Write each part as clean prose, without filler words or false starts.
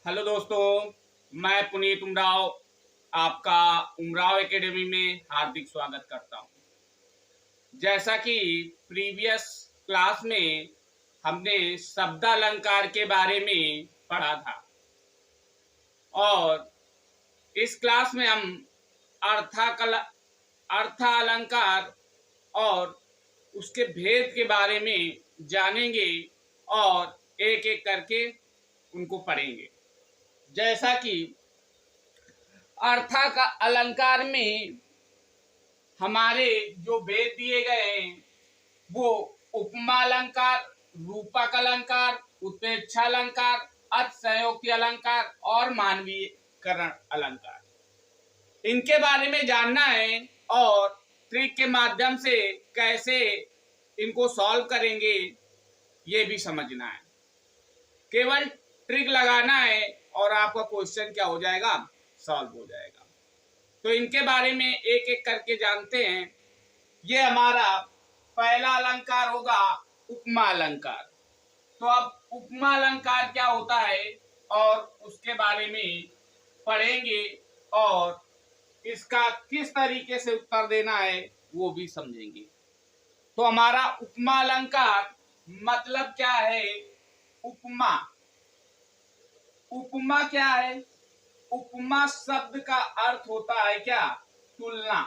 Hello दोस्तों, मैं पुनीत उमराव आपका उमराव एकेडमी में हार्दिक स्वागत करता हूं। जैसा कि प्रीवियस क्लास में हमने शब्दालंकार के बारे में पढ़ा था और इस क्लास में हम अर्थालंकार और उसके भेद के बारे में जानेंगे और एक एक करके उनको पढ़ेंगे। जैसा कि अर्था का अलंकार में हमारे जो भेद दिए गए हैं वो उपमा अलंकार, रूपक अलंकार, उत्प्रेक्षा अलंकार, अतिशयोक्ति अलंकार और मानवीकरण अलंकार, इनके बारे में जानना है और ट्रिक के माध्यम से कैसे इनको सॉल्व करेंगे ये भी समझना है। केवल ट्रिक लगाना है और आपका क्वेश्चन क्या हो जाएगा, सॉल्व हो जाएगा। तो इनके बारे में एक एक करके जानते हैं। ये हमारा पहला अलंकार होगा उपमा अलंकार। तो अब उपमा अलंकार क्या होता है और उसके बारे में पढ़ेंगे और इसका किस तरीके से उत्तर देना है वो भी समझेंगे। तो हमारा उपमा अलंकार मतलब क्या है? उपमा, उपमा क्या है? उपमा शब्द का अर्थ होता है क्या? तुलना,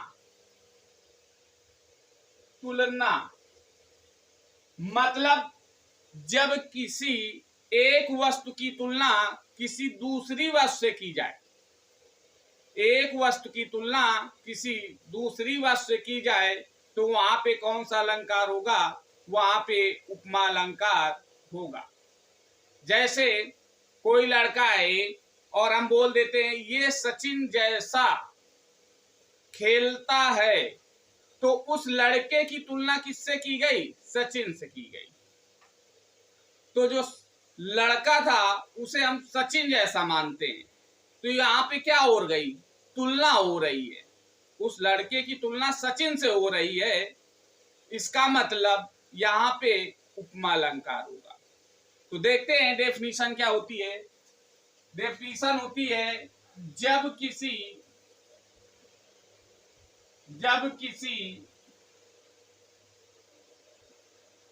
तुलना मतलब जब किसी एक वस्तु की तुलना किसी दूसरी वस्तु से की जाए, एक वस्तु की तुलना किसी दूसरी वस्तु से की जाए तो वहां पे कौन सा अलंकार होगा? वहां पे उपमा अलंकार होगा। जैसे कोई लड़का है और हम बोल देते हैं ये सचिन जैसा खेलता है, तो उस लड़के की तुलना किससे की गई? सचिन से की गई। तो जो लड़का था उसे हम सचिन जैसा मानते हैं, तो यहाँ पे क्या हो गई? तुलना हो रही है, उस लड़के की तुलना सचिन से हो रही है। इसका मतलब यहाँ पे उपमा अलंकार होगा। तो देखते हैं डेफिनेशन क्या होती है। डेफिनेशन होती है जब किसी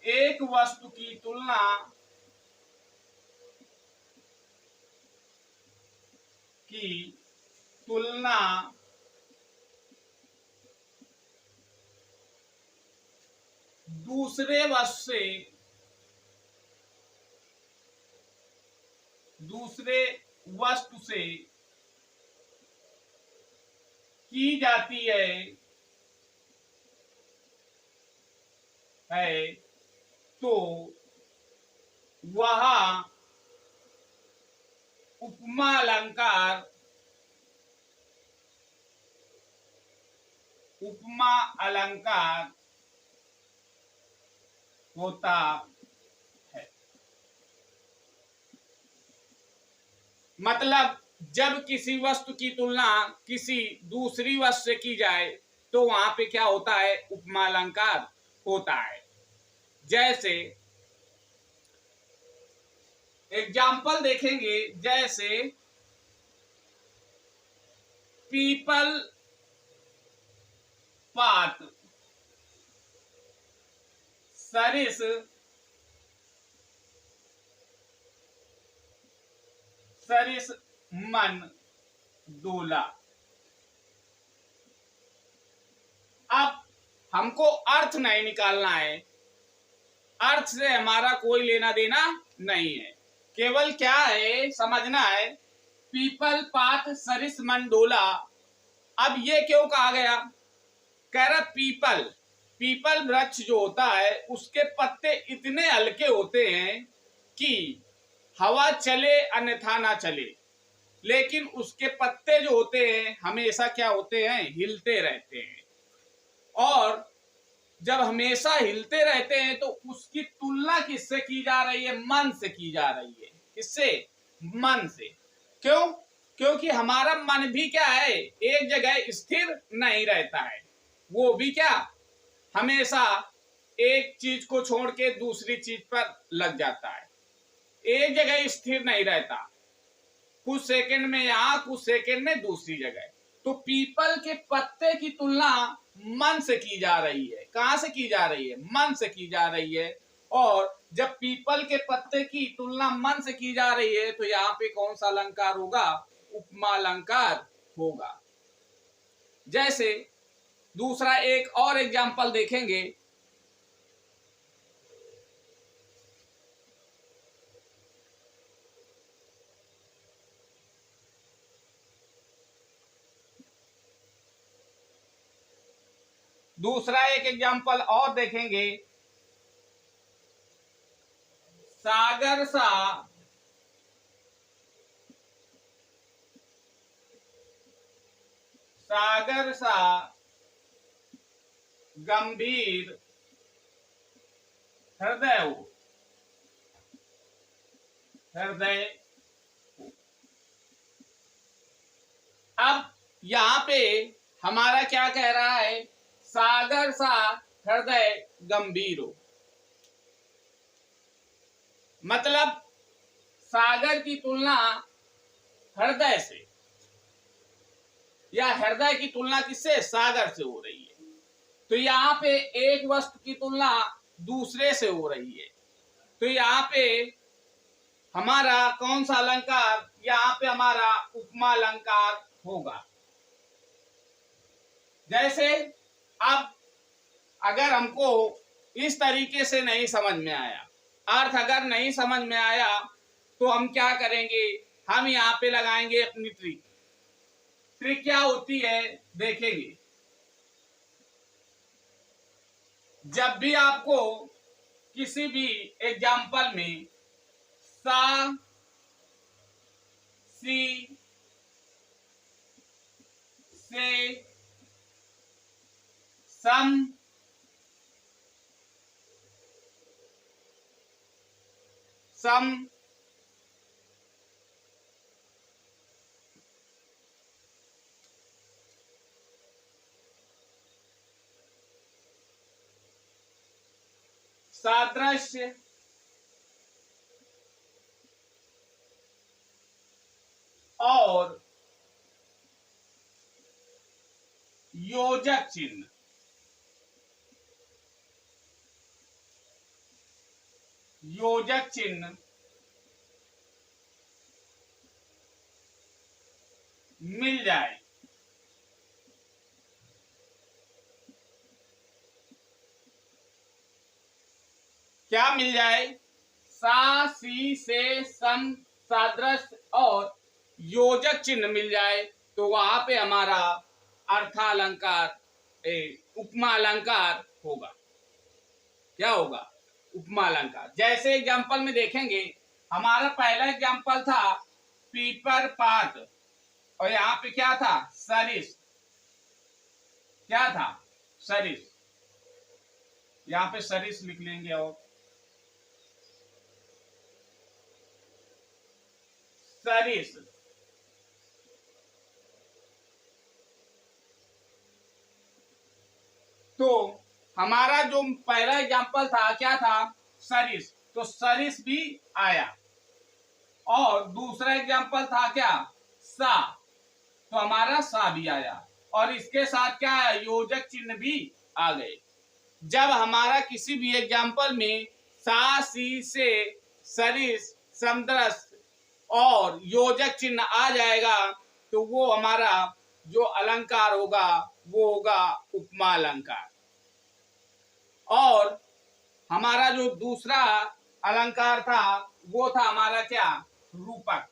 एक वस्तु की तुलना दूसरे वस्तु से की जाती है तो वह उपमा अलंकार होता है। मतलब जब किसी वस्तु की तुलना किसी दूसरी वस्तु से की जाए तो वहां पे क्या होता है? उपमा अलंकार होता है। जैसे एग्जाम्पल देखेंगे, जैसे पीपल पात सरिस मन डोला। अब हमको अर्थ नहीं निकालना है, अर्थ से हमारा कोई लेना देना नहीं है। केवल क्या है समझना है, पीपल पात सरिस मन डोला। अब ये क्यों कहा गया? कह रहा पीपल वृक्ष जो होता है उसके पत्ते इतने हल्के होते हैं कि हवा चले अन्यथा ना चले, लेकिन उसके पत्ते जो होते हैं हमेशा क्या होते हैं? हिलते रहते हैं। और जब हमेशा हिलते रहते हैं तो उसकी तुलना किससे की जा रही है? मन से की जा रही है। किससे? मन से। क्यों? क्योंकि हमारा मन भी क्या है? एक जगह स्थिर नहीं रहता है, वो भी क्या हमेशा एक चीज को छोड़ के दूसरी चीज पर लग जाता है, एक जगह स्थिर नहीं रहता। कुछ सेकंड में यहाँ, कुछ सेकंड में दूसरी जगह। तो पीपल के पत्ते की तुलना मन से की जा रही है। कहां से की जा रही है? मन से की जा रही है। और जब पीपल के पत्ते की तुलना मन से की जा रही है तो यहाँ पे कौन सा अलंकार होगा? उपमा अलंकार होगा। जैसे दूसरा एक और एग्जाम्पल देखेंगे। दूसरा एक एग्जाम्पल और देखेंगे। सागर सा गंभीर हृदय हो। अब यहाँ पे हमारा क्या कह रहा है? सागर सा हृदय गंभीर हो। मतलब सागर की तुलना हृदय से, या हृदय की तुलना किससे? सागर से हो रही है। तो यहाँ पे एक वस्तु की तुलना दूसरे से हो रही है। तो यहाँ पे हमारा कौन सा अलंकार? यहाँ पे हमारा उपमा अलंकार होगा। जैसे अब अगर हमको इस तरीके से नहीं समझ में आया, अर्थ अगर नहीं समझ में आया, तो हम क्या करेंगे? हम यहाँ पे लगाएंगे अपनी ट्रिक। ट्रिक क्या होती है देखेंगे। जब भी आपको किसी भी एग्जाम्पल में सा, सी, से, सम, सादृश्य, और योजक चिन्ह मिल जाए, क्या मिल जाए? सा, सी, से, सम, सादृश्य और योजक चिन्ह मिल जाए, तो वहां पे हमारा अर्थालंकार, उपमा अलंकार होगा। क्या होगा? उपमा अलंकार। जैसे एग्जाम्पल में देखेंगे, हमारा पहला एग्जाम्पल था पीपर पात, और यहाँ पे क्या था? सरिस। क्या था? सरिस। यहाँ पे सरिस लिख लेंगे। और सरिस, तो हमारा जो पहला एग्जाम्पल था क्या था? सरिस। तो सरिस भी आया। और दूसरा एग्जाम्पल था क्या? सा। तो हमारा सा भी आया। और इसके साथ क्या है? योजक चिन्ह भी आ गए। जब हमारा किसी भी एग्जाम्पल में सा, सी, से, सरिस, समदृश और योजक चिन्ह आ जाएगा, तो वो हमारा जो अलंकार होगा वो होगा उपमा अलंकार। और हमारा जो दूसरा अलंकार था वो था हमारा क्या? रूपक।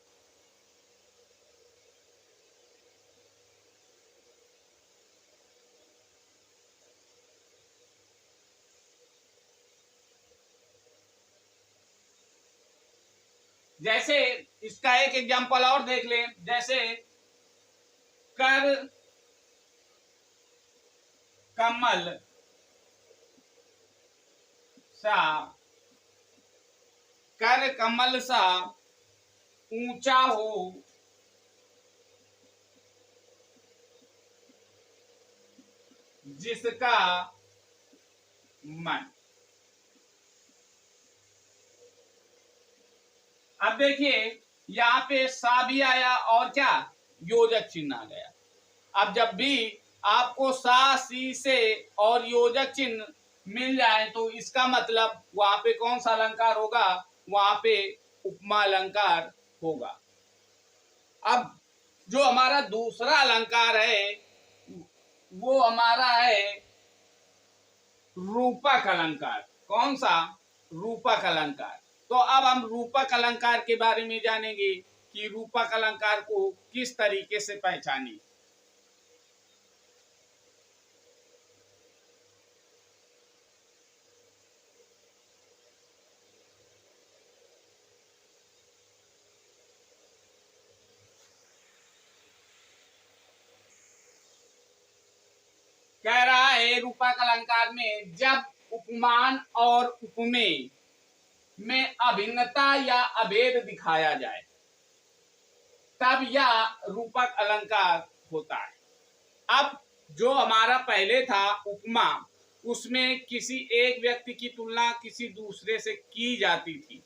जैसे इसका एक एग्जांपल और देख लें। जैसे कर कमल सा, कर कमल सा ऊंचा हो, जिसका मन। अब देखिए, यहाँ पे सा भी आया और क्या योजक चिन्ह आ गया। अब जब भी आपको सा सी से और योजक चिन्ह मिल जाए तो इसका मतलब वहां पे कौन सा अलंकार होगा, वहां पे उपमा अलंकार होगा। अब जो हमारा दूसरा अलंकार है वो हमारा है रूपक अलंकार। कौन सा, रूपक अलंकार। तो अब हम रूपक अलंकार के बारे में जानेंगे कि रूपक अलंकार को किस तरीके से पहचाने। कह रहा है रूपक अलंकार में जब उपमान और उपमेय में अभिन्नता या अभेद दिखाया जाए तब यह रूपक अलंकार होता है। अब जो हमारा पहले था उपमा, उसमें किसी एक व्यक्ति की तुलना किसी दूसरे से की जाती थी,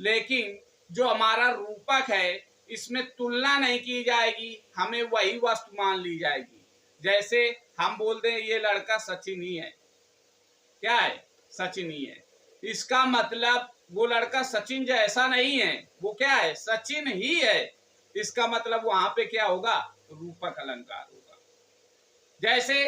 लेकिन जो हमारा रूपक है इसमें तुलना नहीं की जाएगी, हमें वही वस्तु मान ली जाएगी। जैसे हम बोलते हैं ये लड़का सचिन ही है, क्या है, सचिन ही है। इसका मतलब वो लड़का सचिन जैसा नहीं है, वो क्या है, सचिन ही है। इसका मतलब वहां पे क्या होगा, रूपक अलंकार होगा। जैसे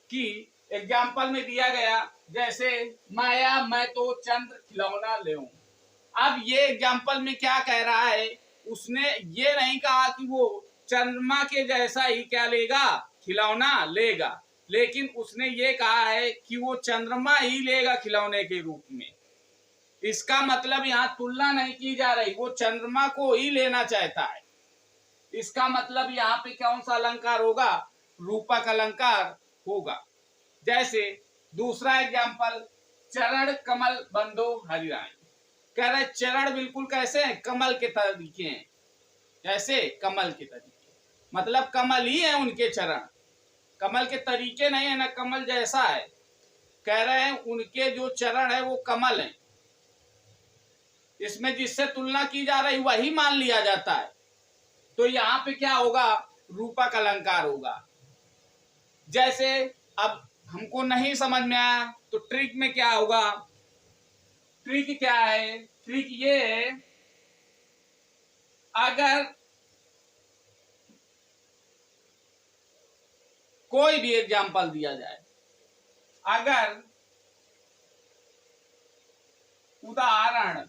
कि एग्जाम्पल में दिया गया, जैसे माया मैं तो चंद्र खिलौना ले। अब ये एग्जाम्पल में क्या कह रहा है, उसने ये नहीं कहा कि वो चंद्रमा के जैसा ही क्या लेगा, खिलौना लेगा, लेकिन उसने ये कहा है कि वो चंद्रमा ही लेगा खिलौने के रूप में। इसका मतलब यहाँ तुलना नहीं की जा रही, वो चंद्रमा को ही लेना चाहता है। इसका मतलब यहाँ पे कौन सा अलंकार होगा, रूपक अलंकार होगा। जैसे दूसरा एग्जाम्पल, चरण कमल बंदो हरिराय। कह रहे चरण बिल्कुल कैसे हैं, कमल के तरीके हैं। कैसे, कमल के तरीके, मतलब कमल ही है उनके चरण, कमल के तरीके नहीं है ना, कमल जैसा है। कह रहे हैं उनके जो चरण है वो कमल है। इसमें जिससे तुलना की जा रही वही मान लिया जाता है। तो यहाँ पे क्या होगा, रूपक अलंकार होगा। जैसे अब हमको नहीं समझ में आया तो ट्रिक में क्या होगा, ट्रिक क्या है, ट्रिक ये है, अगर कोई भी एग्जाम्पल दिया जाए, अगर उदाहरण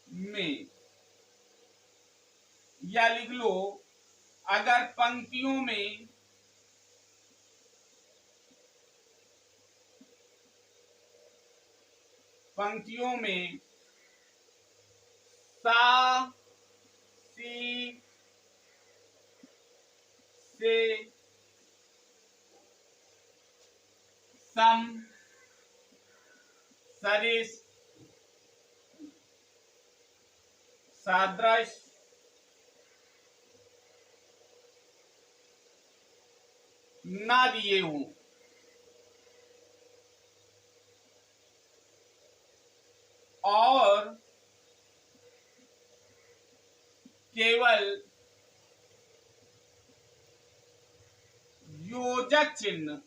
में या लिख लो, अगर पंक्तियों में सा सी से सम सरिस सादृश ना दिए हूं और केवल योजक चिन्ह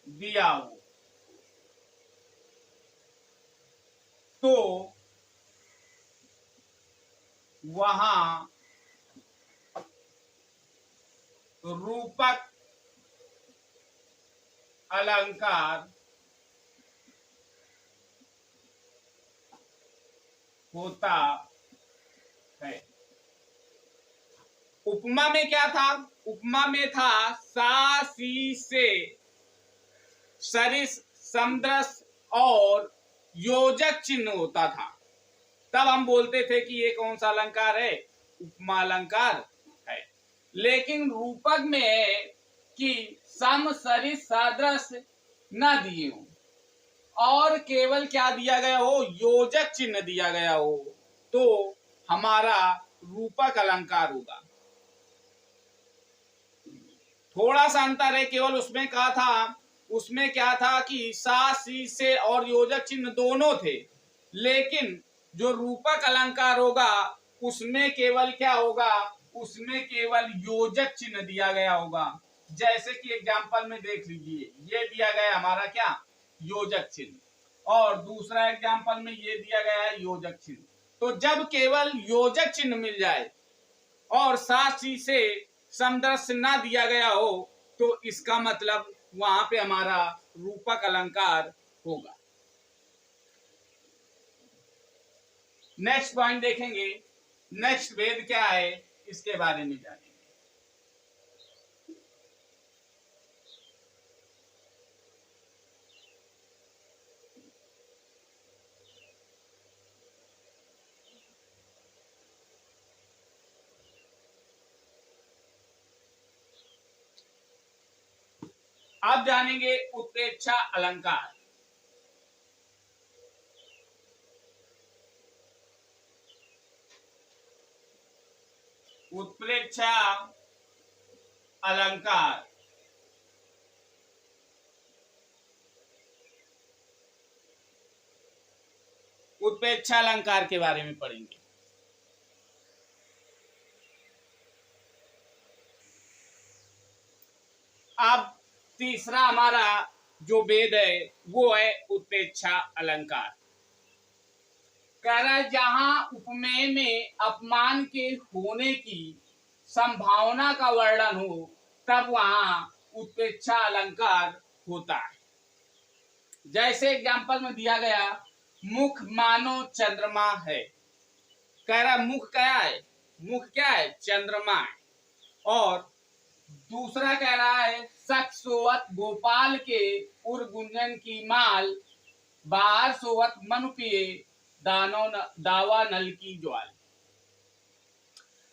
दिया हो तो वहां रूपक अलंकार होता है। उपमा में क्या था, उपमा में था सा सी से सरिस समदृश और योजक चिन्ह होता था, तब हम बोलते थे कि ये कौन सा अलंकार है, उपमा अलंकार है। लेकिन रूपक में है कि सम सरिस सादृश न दिए हो और केवल क्या दिया गया हो, योजक चिन्ह दिया गया हो, तो हमारा रूपक अलंकार होगा। थोड़ा सा अंतर है, केवल उसमें कहा था उसमें क्या था कि सा सी से और योजक चिन्ह दोनों थे, लेकिन जो रूपक अलंकार होगा उसमें केवल क्या होगा, उसमें केवल योजक चिन्ह दिया गया होगा। जैसे कि एग्जाम्पल में देख लीजिए, ये दिया गया हमारा क्या, योजक चिन्ह, और दूसरा एग्जाम्पल में ये दिया गया है योजक चिन्ह। तो जब केवल योजक चिन्ह मिल जाए और साथ ही से समदृश्य ना दिया गया हो तो इसका मतलब वहां पे हमारा रूपक अलंकार होगा। नेक्स्ट पॉइंट देखेंगे, नेक्स्ट भेद क्या है इसके बारे में जानेंगे। अब जानेंगे उत्प्रेक्षा अलंकार। उत्प्रेक्षा अलंकार उत्प्रेक्षा अलंकार के बारे में पढ़ेंगे। अब तीसरा हमारा जो भेद है वो है उत्प्रेक्षा अलंकार। कह रहा है जहां उपमेय में अपमान के होने की संभावना का वर्णन हो तब वहां उत्प्रेक्षा अलंकार होता है। जैसे एग्जाम्पल में दिया गया, मुख मानो चंद्रमा है। कह रहा मुख क्या है, मुख क्या है, चंद्रमा है। और दूसरा कह रहा है सख सोवत गोपाल के उर गुंजन की माल, बाहर सोवत मनु पिए दावा नल की ज्वाल।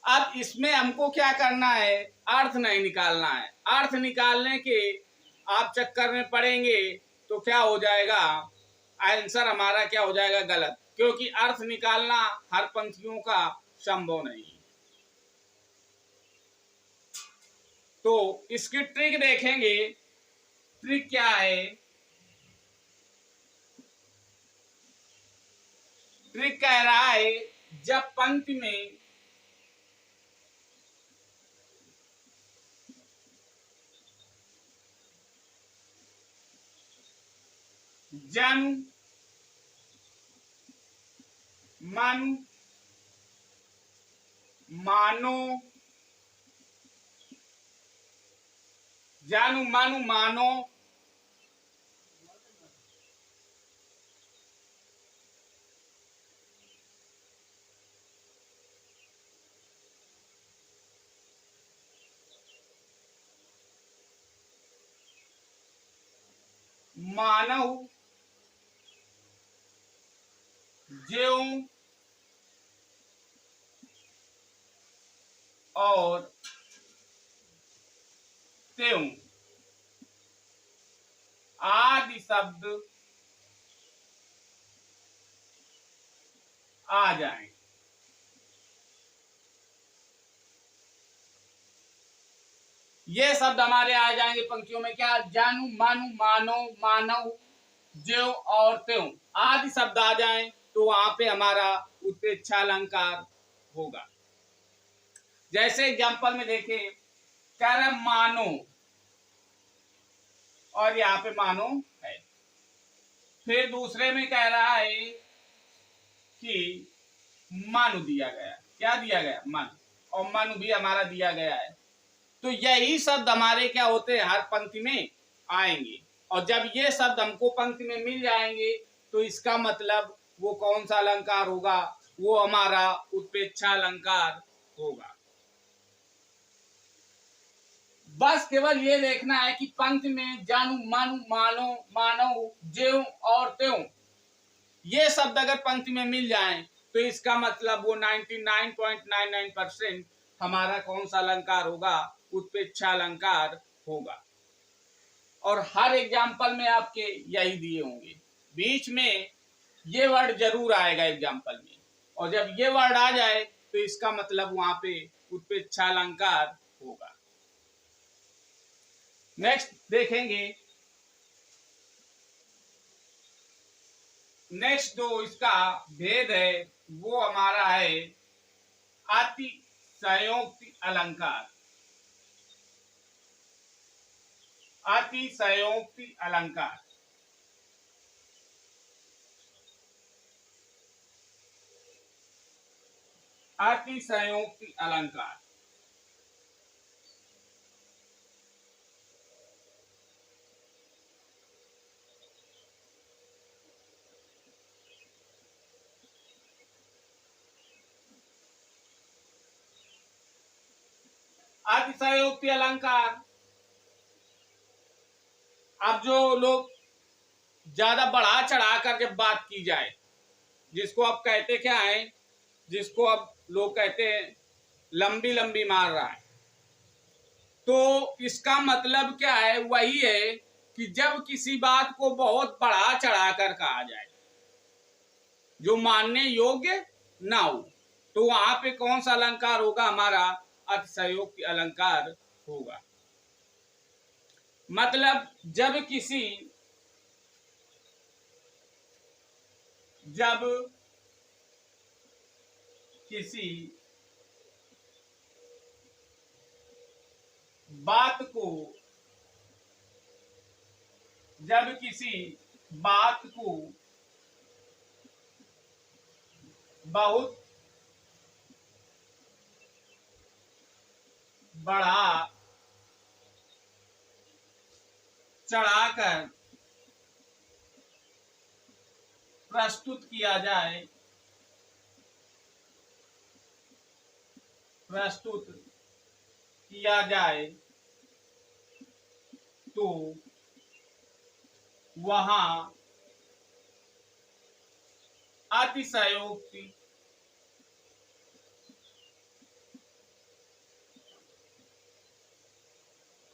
अब इसमें हमको क्या करना है, अर्थ नहीं निकालना है। अर्थ निकालने के आप चक्कर में पड़ेंगे तो क्या हो जाएगा, आंसर हमारा क्या हो जाएगा, गलत, क्योंकि अर्थ निकालना हर पंक्तियों का संभव नहीं। तो इसकी ट्रिक देखेंगे, ट्रिक क्या है। ट्रिक कह रहा है जब पंक्ति में जन मन मानो, जानू मानू मानो, मानव, ज्यों और त्यों आदि शब्द आ जाएं। ये शब्द हमारे आ जाएंगे पंक्तियों में, क्या, जानू मानू मानो मानव ज्यों और त्यों आदि शब्द आ जाएं तो वहां पे हमारा उत्प्रेक्षा अलंकार होगा। जैसे एग्जाम्पल में देखें, कह रहा मानो और यहाँ पे मानो है। फिर दूसरे में कह रहा है कि मानु दिया गया, क्या दिया गया, मन, और मनु भी हमारा दिया गया है। तो यही शब्द हमारे क्या होते हैं, हर पंक्ति में आएंगे। और जब ये शब्द हमको पंक्ति में मिल जाएंगे तो इसका मतलब वो कौन सा अलंकार होगा, वो हमारा उत्प्रेक्षा अलंकार होगा। बस केवल ये देखना है कि पंक्ति में जानू मानू मानो मानो ज्यों और त्यों ये शब्द अगर पंक्ति में मिल जाएं तो इसका मतलब वो 99.99% हमारा कौन सा अलंकार होगा, उत्प्रेक्षा अलंकार होगा। और हर एग्जाम्पल में आपके यही दिए होंगे, बीच में ये वर्ड जरूर आएगा एग्जाम्पल में, और जब ये वर्ड आ जाए तो इसका मतलब वहां पे उत्प्रेक्षा अलंकार होगा। नेक्स्ट देखेंगे नेक्स्ट जो इसका भेद है वो हमारा है अतिशयोक्ति अलंकार। अतिशयोक्ति अलंकार अतिशयोक्ति अलंकार अतिशयोक्ति अलंकार। अब जो लोग ज्यादा बढ़ा चढ़ा कर जब बात की जाए, जिसको अब कहते क्या है, जिसको अब लोग कहते हैं लंबी लंबी मार रहा है, तो इसका मतलब क्या है, वही है कि जब किसी बात को बहुत बढ़ा चढ़ा कर कहा जाए जो मानने योग्य ना हो, तो वहां पे कौन सा अलंकार होगा, हमारा अतिशयोक्ति अलंकार होगा। मतलब जब किसी बात को बहुत बढ़ा चढ़ाकर प्रस्तुत किया जाए तो वहां अतिशयोक्ति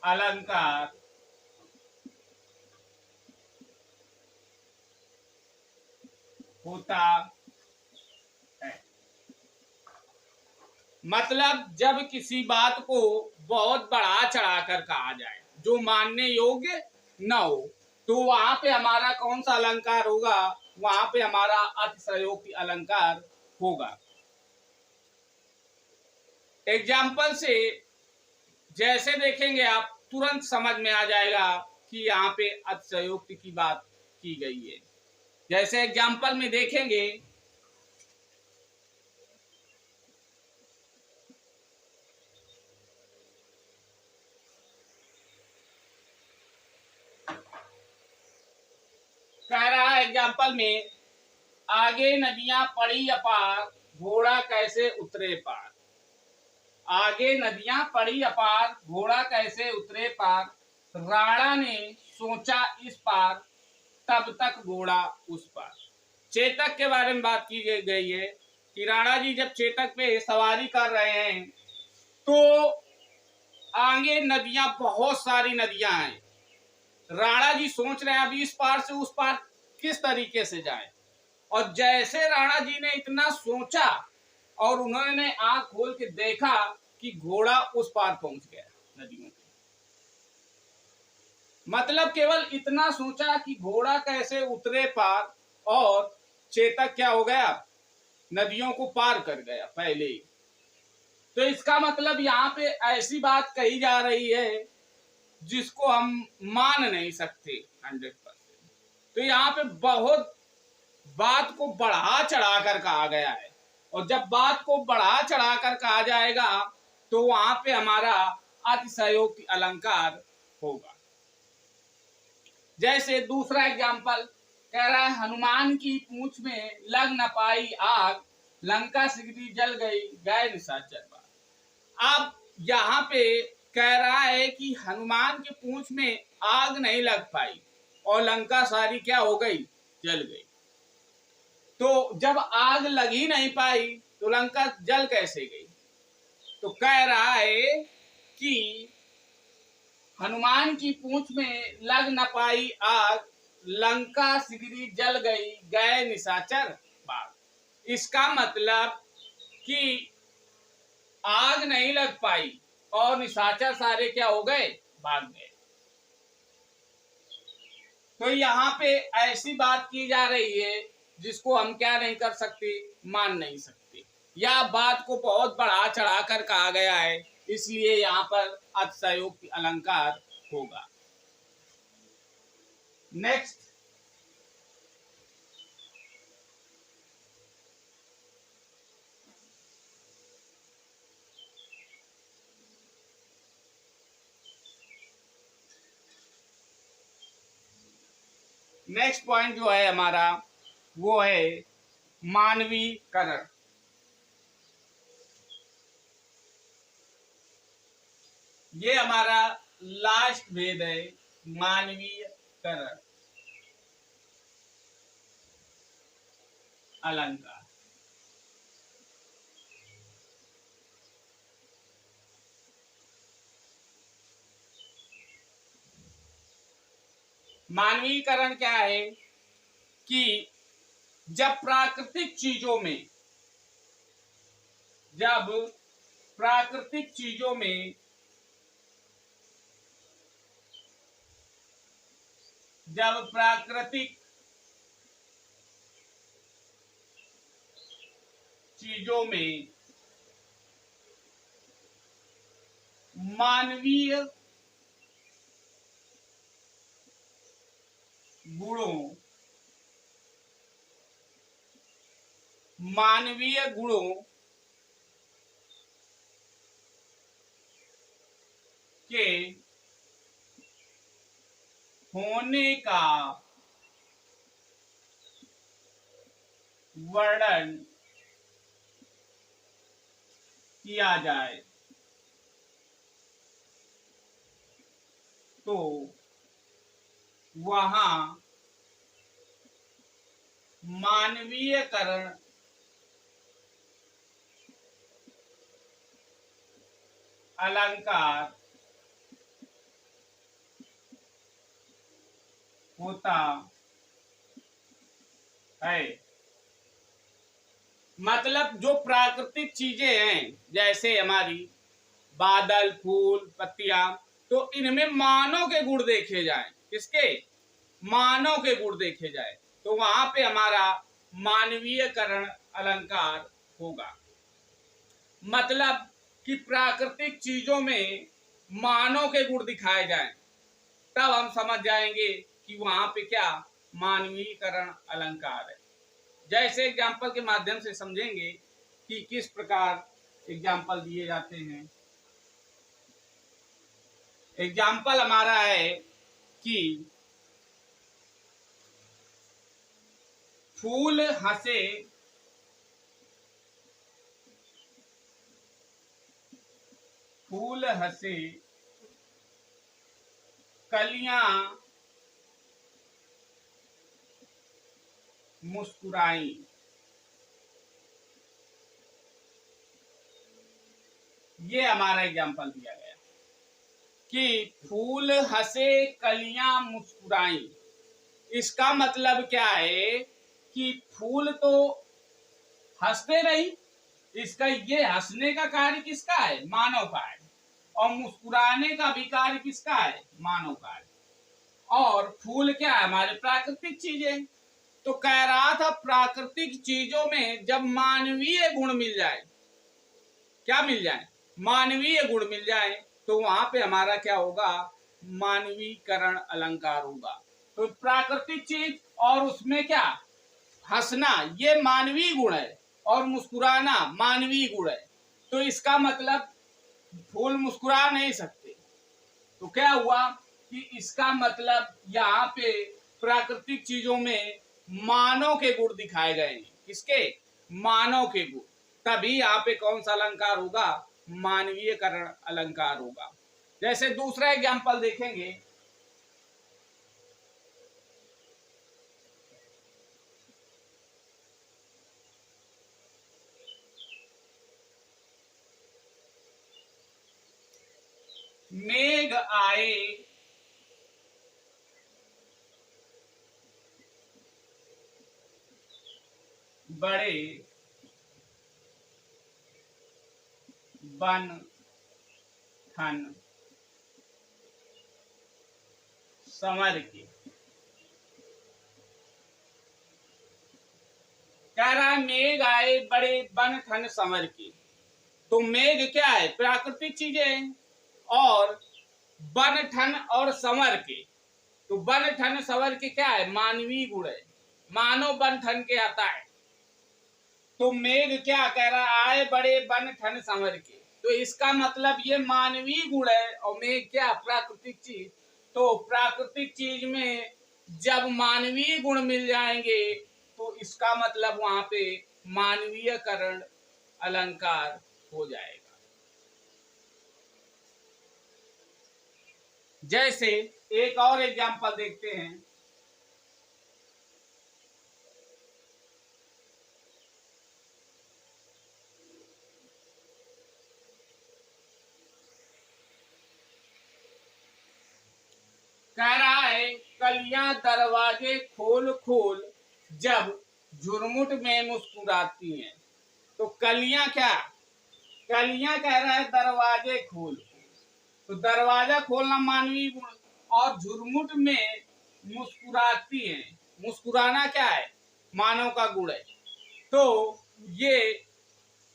अलंकार होता है। मतलब जब किसी बात को बहुत बढ़ा चढ़ाकर कहा जाए जो मानने योग्य न हो, तो वहां पे हमारा कौन सा अलंकार होगा, वहां पे हमारा अतिशयोक्ति अलंकार होगा। एग्जाम्पल से जैसे देखेंगे आप तुरंत समझ में आ जाएगा कि यहाँ पे अतिशयोक्ति की बात की गई है। जैसे एग्जाम्पल में देखेंगे, कह रहा है एग्जाम्पल में, आगे नदियां पड़ी अपार घोड़ा कैसे उतरे पार। आगे नदियां पड़ी अपार घोड़ा कैसे उतरे पार, राणा ने सोचा इस पार तब तक घोड़ा उस पार। चेतक के बारे में बात की गई है कि राणा जी जब चेतक पे सवारी कर रहे हैं तो आगे नदियां, बहुत सारी नदियां हैं। राणा जी सोच रहे हैं अभी इस पार से उस पार किस तरीके से जाए, और जैसे राणा जी ने इतना सोचा और उन्होंने आंख खोल के देखा कि घोड़ा उस पार पहुंच गया नदियों के। मतलब केवल इतना सोचा कि घोड़ा कैसे उतरे पार, और चेतक क्या हो गया, नदियों को पार कर गया पहले ही। तो इसका मतलब यहाँ पे ऐसी बात कही जा रही है जिसको हम मान नहीं सकते 100%। तो यहाँ पे बहुत बात को बढ़ा चढ़ाकर कहा गया है, और जब बात को बढ़ा चढ़ाकर कहा जाएगा तो वहां पे हमारा अतिशयोक्ति अलंकार होगा। जैसे दूसरा एग्जाम्पल कह रहा है, हनुमान की पूंछ में लग न पाई आग, लंका सिगरी जल गई गए निशाचर बाग। अब यहाँ पे कह रहा है कि हनुमान की पूंछ में आग नहीं लग पाई और लंका सारी क्या हो गई, जल गई। तो जब आग लग ही नहीं पाई तो लंका जल कैसे गई। तो कह रहा है कि हनुमान की पूंछ में लग न पाई आग, लंका सिगरी जल गई गए निशाचर बाग। इसका मतलब कि आग नहीं लग पाई और निशाचर सारे क्या हो गए, भाग गए। तो यहाँ पे ऐसी बात की जा रही है जिसको हम क्या नहीं कर सकते, मान नहीं सकते, या बात को बहुत बढ़ा चढ़ा कर कहा गया है, इसलिए यहाँ पर अतिशयोक्ति अलंकार होगा। नेक्स्ट, नेक्स्ट पॉइंट जो है हमारा वो है मानवीकरण। ये हमारा लास्ट भेद है, मानवीयकरण अलंकार। मानवीकरण क्या है कि जब प्राकृतिक चीजों में, जब प्राकृतिक चीजों में जब प्राकृतिक चीजों में मानवीय गुणों के होने का वर्णन किया जाए तो वहां मानवीयकरण अलंकार होता है। मतलब जो प्राकृतिक चीजें हैं, जैसे हमारी बादल, फूल, पत्तियां, तो इनमें मानव के गुण देखे जाएं। किसके? मानव के गुण देखे जाए तो वहां पे हमारा मानवीयकरण अलंकार होगा। मतलब कि प्राकृतिक चीजों में मानव के गुण दिखाए जाएं, तब हम समझ जाएंगे कि वहां पे क्या मानवीयकरण अलंकार है। जैसे एग्जाम्पल के माध्यम से समझेंगे कि किस प्रकार एग्जाम्पल दिए जाते हैं। एग्जाम्पल हमारा है कि फूल हंसे कलियां मुस्कुराई। ये हमारा एग्जाम्पल दिया गया कि फूल हंसे कलियां मुस्कुराई। इसका मतलब क्या है कि फूल तो हंसते नहीं, इसका ये हंसने का कार्य किसका है? मानव का है। और मुस्कुराने का भी कार्य किसका है? मानव का है। और फूल क्या है? हमारे प्राकृतिक चीजें। तो कह रहा था प्राकृतिक चीजों में जब मानवीय गुण मिल जाए, क्या मिल जाए? मानवीय गुण मिल जाए, तो वहां पे हमारा क्या होगा? मानवीकरण अलंकार होगा। तो प्राकृतिक चीज और उसमें क्या हंसना, ये मानवीय गुण है, और मुस्कुराना मानवीय गुण है। तो इसका मतलब फूल मुस्कुरा नहीं सकते। तो क्या हुआ कि इसका मतलब यहाँ पे प्राकृतिक चीजों में मानव के गुण दिखाए गए हैं। किसके? मानव के गुण। तभी यहाँ पे कौन सा अलंकार होगा? मानवीयकरण अलंकार होगा। जैसे दूसरा एग्जाम्पल देखेंगे, मेघ आए बड़े बन ठन संवर के। कह रहा है मेघ आए बड़े बन ठन संवर के। तो मेघ क्या है? प्राकृतिक चीजें हैं। और बन ठन और संवर के, तो बन ठन संवर के क्या है? मानवीय गुण है। मानव बन ठन के आता है। तो मेघ क्या कह रहा है? आए बड़े बन ठन संवर के। तो इसका मतलब ये मानवीय गुण है। और मेघ क्या? प्राकृतिक चीज। तो प्राकृतिक चीज में जब मानवीय गुण मिल जाएंगे तो इसका मतलब वहां पे मानवीयकरण अलंकार हो जाएगा। जैसे एक और एग्जांपल देखते हैं। कह रहा है कलियां दरवाजे खोल खोल जब झुरमुट में मुस्कुराती हैं। तो कलियां क्या? कलियां कह रहा है दरवाजे खोल। तो दरवाजा खोलना मानवीय गुण। और झुरमुट में मुस्कुराती हैं। मुस्कुराना क्या है? मानव का गुण है। तो ये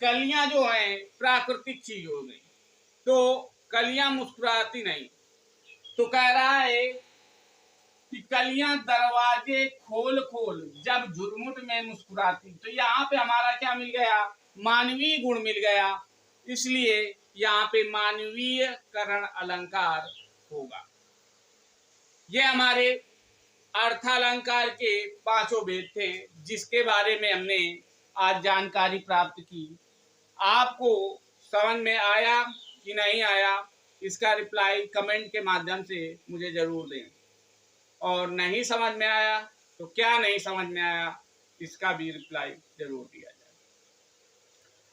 कलियां जो हैं प्राकृतिक चीज हो गई। तो कलियां मुस्कुराती नहीं। तो कह रहा है कि कलियां दरवाजे खोल खोल जब झुरमुट में मुस्कुराती। तो यहाँ पे हमारा क्या मिल गया? मानवीय गुण मिल गया। इसलिए यहाँ पे मानवीयकरण अलंकार होगा। ये हमारे अर्थालंकार के पांचों भेद थे जिसके बारे में हमने आज जानकारी प्राप्त की। आपको समझ में आया कि नहीं आया, इसका रिप्लाई कमेंट के माध्यम से मुझे जरूर दें। और नहीं समझ में आया तो क्या नहीं समझ में आया, इसका भी रिप्लाई जरूर दिया जाए।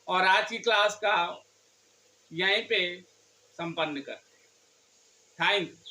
और आज की क्लास का यहीं पे संपन्न करते हैं। Thank you.